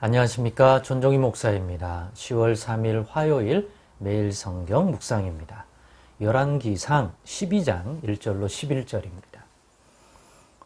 안녕하십니까. 존종희 목사입니다. 10월 3일 화요일 매일 성경 묵상입니다. 열왕기상 12장 1절로 11절입니다.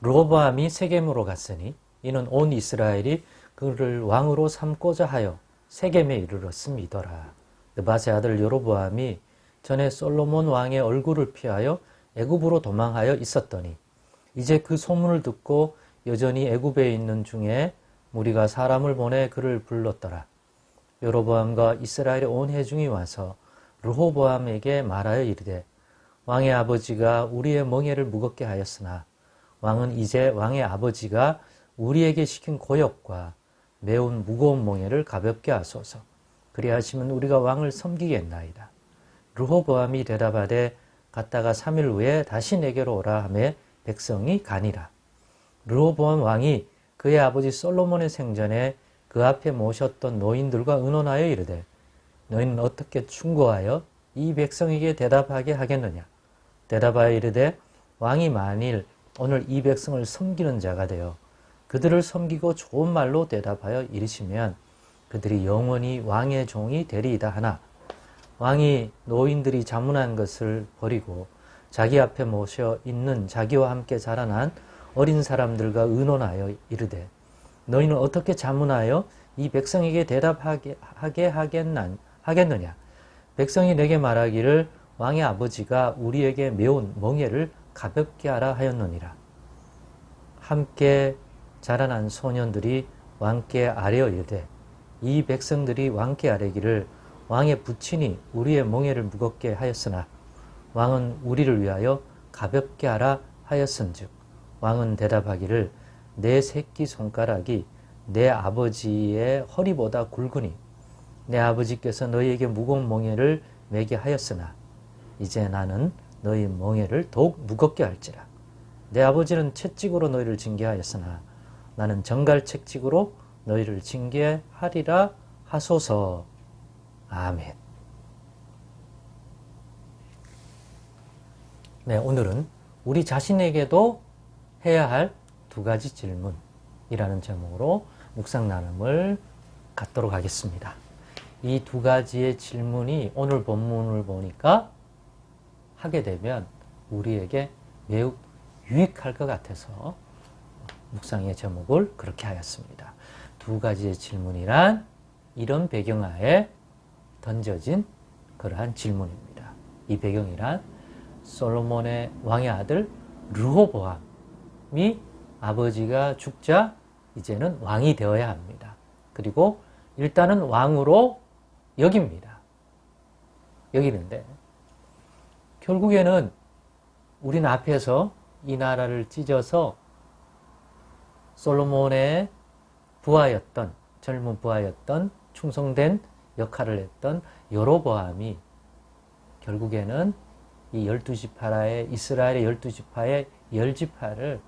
르호보암이 세겜으로 갔으니 이는 온 이스라엘이 그를 왕으로 삼고자 하여 세겜에 이르렀음이더라. 느밧의 아들 여로보암이 전에 솔로몬 왕의 얼굴을 피하여 애굽으로 도망하여 있었더니 이제 그 소문을 듣고 여전히 애굽에 있는 중에 무리가 사람을 보내 그를 불렀더라. 여로보암과 이스라엘의 온 회중이 와서 르호보암에게 말하여 이르되 왕의 아버지가 우리의 멍에를 무겁게 하였으나 왕은 이제 왕의 아버지가 우리에게 시킨 고역과 매운 무거운 멍에를 가볍게 하소서. 그리하시면 우리가 왕을 섬기겠나이다. 르호보암이 대답하되 갔다가 3일 후에 다시 내게로 오라 하매 백성이 가니라. 르호보암 왕이 그의 아버지 솔로몬의 생전에 그 앞에 모셨던 노인들과 의논하여 이르되 너희는 어떻게 충고하여 이 백성에게 대답하게 하겠느냐. 대답하여 이르되 왕이 만일 오늘 이 백성을 섬기는 자가 되어 그들을 섬기고 좋은 말로 대답하여 이르시면 그들이 영원히 왕의 종이 되리이다 하나 왕이 노인들이 자문한 것을 버리고 자기 앞에 모셔 있는 자기와 함께 자라난 어린 사람들과 의논하여 이르되 너희는 어떻게 자문하여 이 백성에게 대답하게 하겠느냐. 백성이 내게 말하기를 왕의 아버지가 우리에게 매운 멍에를 가볍게 하라 하였느니라. 함께 자라난 소년들이 왕께 아뢰어 이르되 이 백성들이 왕께 아뢰기를 왕의 부친이 우리의 멍에를 무겁게 하였으나 왕은 우리를 위하여 가볍게 하라 하였은즉 왕은 대답하기를 내 새끼 손가락이 내 아버지의 허리보다 굵으니 내 아버지께서 너희에게 무거운 멍에를 매게 하였으나 이제 나는 너희 멍에를 더욱 무겁게 할지라. 내 아버지는 채찍으로 너희를 징계하였으나 나는 정갈 채찍으로 너희를 징계하리라 하소서. 아멘. 네, 오늘은 우리 자신에게도 해야 할 두 가지 질문이라는 제목으로 묵상 나눔을 갖도록 하겠습니다. 이 두 가지의 질문이 오늘 본문을 보니까 하게 되면 우리에게 매우 유익할 것 같아서 묵상의 제목을 그렇게 하였습니다. 두 가지의 질문이란 이런 배경하에 던져진 그러한 질문입니다. 이 배경이란 솔로몬의 왕의 아들 르호보암이 아버지가 죽자 이제는 왕이 되어야 합니다. 그리고 일단은 왕으로 여깁니다. 여기는데 결국에는 우리는 앞에서 이 나라를 찢어서 솔로몬의 부하였던 젊은 부하였던 충성된 역할을 했던 여로보암이 결국에는 이 12지파의 이스라엘의 12지파의 10지파를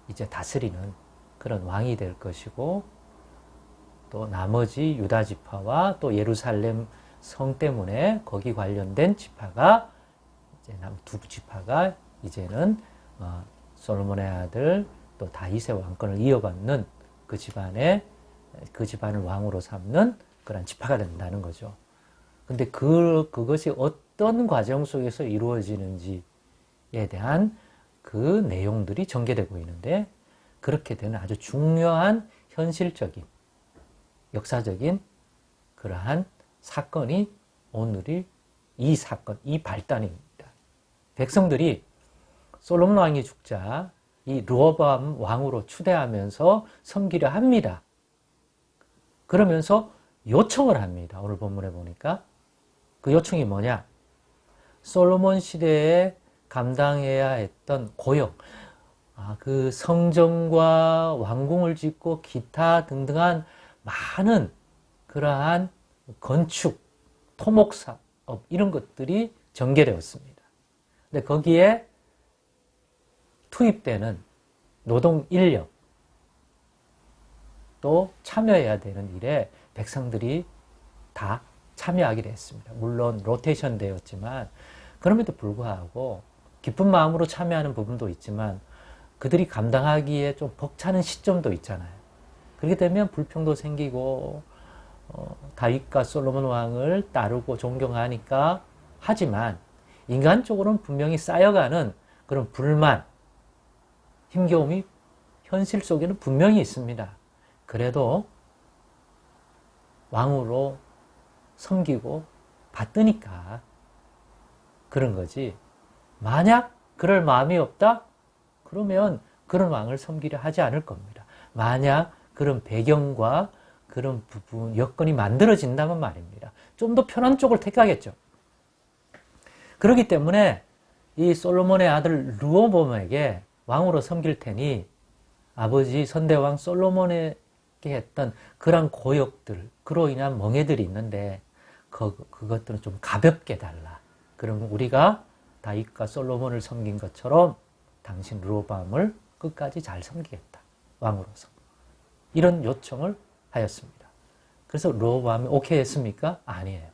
이제 다스리는 그런 왕이 될 것이고 또 나머지 유다지파와 또 예루살렘 성 때문에 거기 관련된 지파가 이제 두 지파가 이제는 솔로몬의 아들 또 다윗의 왕권을 이어받는 그 집안을 왕으로 삼는 그런 지파가 된다는 거죠. 근데 그것이 어떤 과정 속에서 이루어지는지에 대한 그 내용들이 전개되고 있는데 그렇게 되는 아주 중요한 현실적인 역사적인 그러한 사건이 오늘의 이 사건, 이 발단입니다. 백성들이 솔로몬 왕이 죽자 이 르호보암 왕으로 추대하면서 섬기려 합니다. 그러면서 요청을 합니다. 오늘 본문에 보니까 그 요청이 뭐냐? 솔로몬 시대에 감당해야 했던 고역, 그 성전과 왕궁을 짓고 기타 등등한 많은 그러한 건축, 토목사업 이런 것들이 전개되었습니다. 근데 거기에 투입되는 노동 인력 또 참여해야 되는 일에 백성들이 다 참여하기로 했습니다. 물론 로테이션 되었지만 그럼에도 불구하고 기쁜 마음으로 참여하는 부분도 있지만 그들이 감당하기에 좀 벅차는 시점도 있잖아요. 그렇게 되면 불평도 생기고 다윗과 솔로몬 왕을 따르고 존경하니까 하지만 인간적으로는 분명히 쌓여가는 그런 불만, 힘겨움이 현실 속에는 분명히 있습니다. 그래도 왕으로 섬기고 받드니까 그런 거지. 만약 그럴 마음이 없다? 그러면 그런 왕을 섬기려 하지 않을 겁니다. 만약 그런 배경과 그런 부분, 여건이 만들어진다면 말입니다. 좀 더 편한 쪽을 택하겠죠. 그렇기 때문에 이 솔로몬의 아들 르호보암에게 왕으로 섬길 테니 아버지 선대왕 솔로몬에게 했던 그런 고역들, 그로 인한 멍해들이 있는데 그것들은 좀 가볍게 달라. 그러면 우리가 다윗과 솔로몬을 섬긴 것처럼 당신 르호보암을 끝까지 잘 섬기겠다. 왕으로서. 이런 요청을 하였습니다. 그래서 르호보암이 오케이 했습니까? 아니에요.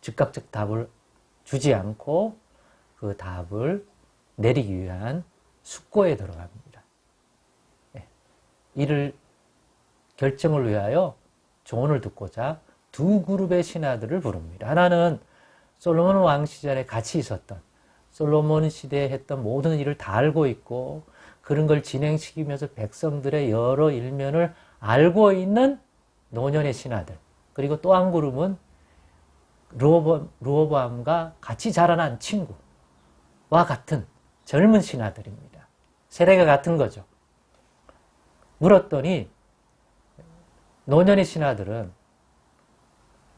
즉각적 답을 주지 않고 그 답을 내리기 위한 숙고에 들어갑니다. 이를 결정을 위하여 조언을 듣고자 두 그룹의 신하들을 부릅니다. 하나는 솔로몬 왕 시절에 같이 있었던, 솔로몬 시대에 했던 모든 일을 다 알고 있고 그런 걸 진행시키면서 백성들의 여러 일면을 알고 있는 노년의 신하들. 그리고 또 한 그룹은 르호보암과 같이 자라난 친구와 같은 젊은 신하들입니다. 세대가 같은 거죠. 물었더니 노년의 신하들은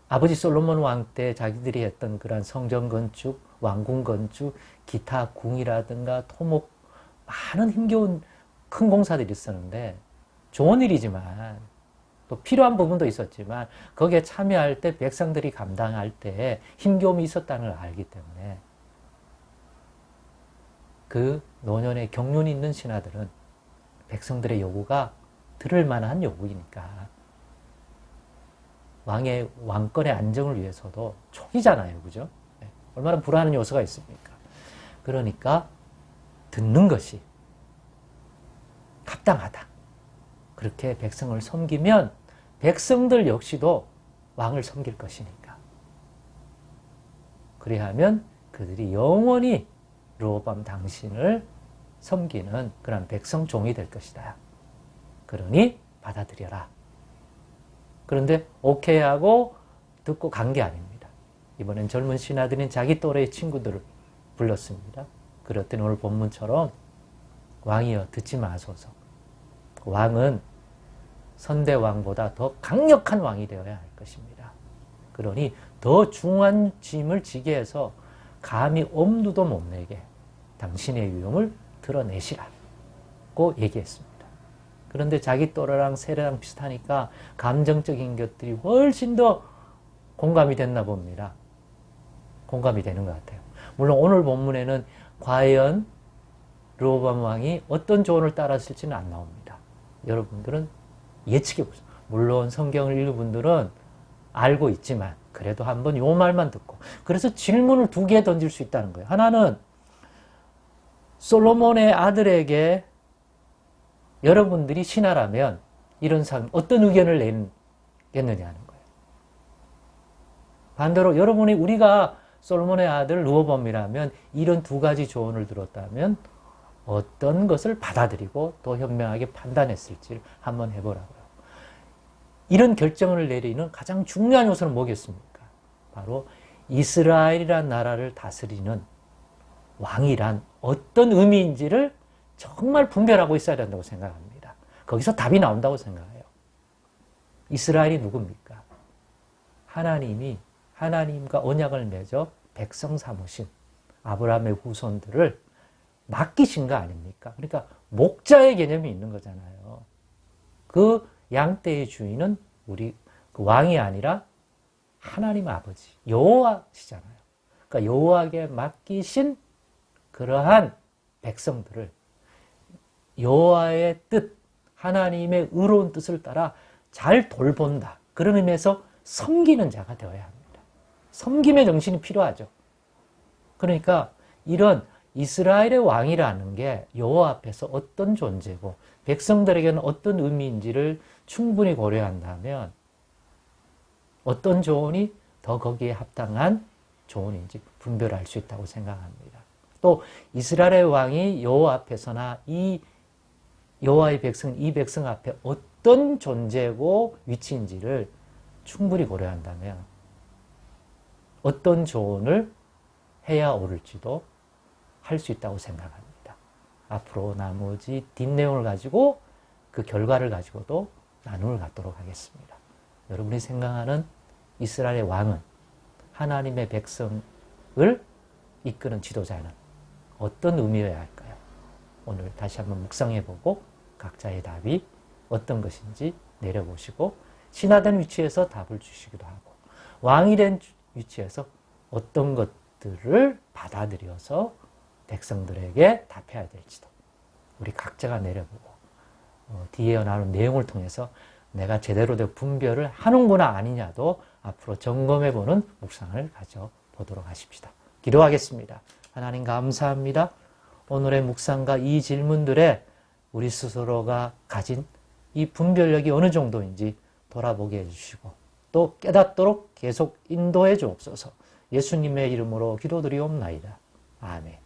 아버지 솔로몬 왕 때 자기들이 했던 그런 성전 건축, 왕궁 건축, 기타 궁이라든가 토목, 많은 힘겨운 큰 공사들이 있었는데 좋은 일이지만 또 필요한 부분도 있었지만 거기에 참여할 때 백성들이 감당할 때 힘겨움이 있었다는 걸 알기 때문에 그 노년의 경륜이 있는 신하들은 백성들의 요구가 들을 만한 요구이니까 왕의 왕권의 안정을 위해서도 촉이잖아요. 그죠? 얼마나 불안한 요소가 있습니까? 그러니까 듣는 것이 합당하다. 그렇게 백성을 섬기면 백성들 역시도 왕을 섬길 것이니까. 그리하면 그들이 영원히 르호보암 당신을 섬기는 그런 백성 종이 될 것이다. 그러니 받아들여라. 그런데 오케이 하고 듣고 간 게 아닙니다. 이번엔 젊은 신하들인 자기 또래의 친구들을 불렀습니다. 그랬더니 오늘 본문처럼 왕이여 듣지 마소서. 왕은 선대왕보다 더 강력한 왕이 되어야 할 것입니다. 그러니 더 중한 짐을 지게 해서 감히 엄두도 못 내게 당신의 위엄을 드러내시라고 얘기했습니다. 그런데 자기 또래랑 세대랑 비슷하니까 감정적인 것들이 훨씬 더 공감이 됐나 봅니다. 공감이 되는 것 같아요. 물론 오늘 본문에는 과연 르호보암 왕이 어떤 조언을 따랐을지는 안 나옵니다. 여러분들은 예측해 보세요. 물론 성경을 읽은 분들은 알고 있지만 그래도 한번 요 말만 듣고 그래서 질문을 두 개 던질 수 있다는 거예요. 하나는 솔로몬의 아들에게 여러분들이 신하라면 이런 사람 어떤 의견을 내겠느냐 하는 거예요. 반대로 여러분이 우리가 솔로몬의 아들 르호보암이라면 이런 두 가지 조언을 들었다면 어떤 것을 받아들이고 또 현명하게 판단했을지를 한번 해보라고요. 이런 결정을 내리는 가장 중요한 요소는 뭐겠습니까? 바로 이스라엘이란 나라를 다스리는 왕이란 어떤 의미인지를 정말 분별하고 있어야 된다고 생각합니다. 거기서 답이 나온다고 생각해요. 이스라엘이 누굽니까? 하나님이 하나님과 언약을 맺어 백성 삼으신 아브라함의 후손들을 맡기신 거 아닙니까? 그러니까 목자의 개념이 있는 거잖아요. 그 양떼의 주인은 우리 그 왕이 아니라 하나님 아버지 여호와시잖아요. 그러니까 여호와에게 맡기신 그러한 백성들을 여호와의 뜻, 하나님의 의로운 뜻을 따라 잘 돌본다. 그런 의미에서 섬기는 자가 되어야 합니다. 섬김의 정신이 필요하죠. 그러니까 이런 이스라엘의 왕이라는 게 여호와 앞에서 어떤 존재고 백성들에게는 어떤 의미인지를 충분히 고려한다면 어떤 조언이 더 거기에 합당한 조언인지 분별할 수 있다고 생각합니다. 또 이스라엘의 왕이 여호와 앞에서나 이 여호와의 백성, 이 백성 앞에 어떤 존재고 위치인지를 충분히 고려한다면 어떤 조언을 해야 옳을지도 할 수 있다고 생각합니다. 앞으로 나머지 뒷내용을 가지고 그 결과를 가지고도 나눔을 갖도록 하겠습니다. 여러분이 생각하는 이스라엘의 왕은 하나님의 백성을 이끄는 지도자는 어떤 의미여야 할까요? 오늘 다시 한번 묵상해보고 각자의 답이 어떤 것인지 내려보시고 신하된 위치에서 답을 주시기도 하고 왕이 된 위치에서 어떤 것들을 받아들여서 백성들에게 답해야 될지도 우리 각자가 내려보고 뒤에 나눈 내용을 통해서 내가 제대로 된 분별을 하는구나 아니냐도 앞으로 점검해보는 묵상을 가져보도록 하십시다. 기도하겠습니다. 하나님 감사합니다. 오늘의 묵상과 이 질문들에 우리 스스로가 가진 이 분별력이 어느 정도인지 돌아보게 해주시고 또 깨닫도록 계속 인도해 주옵소서. 예수님의 이름으로 기도드리옵나이다. 아멘.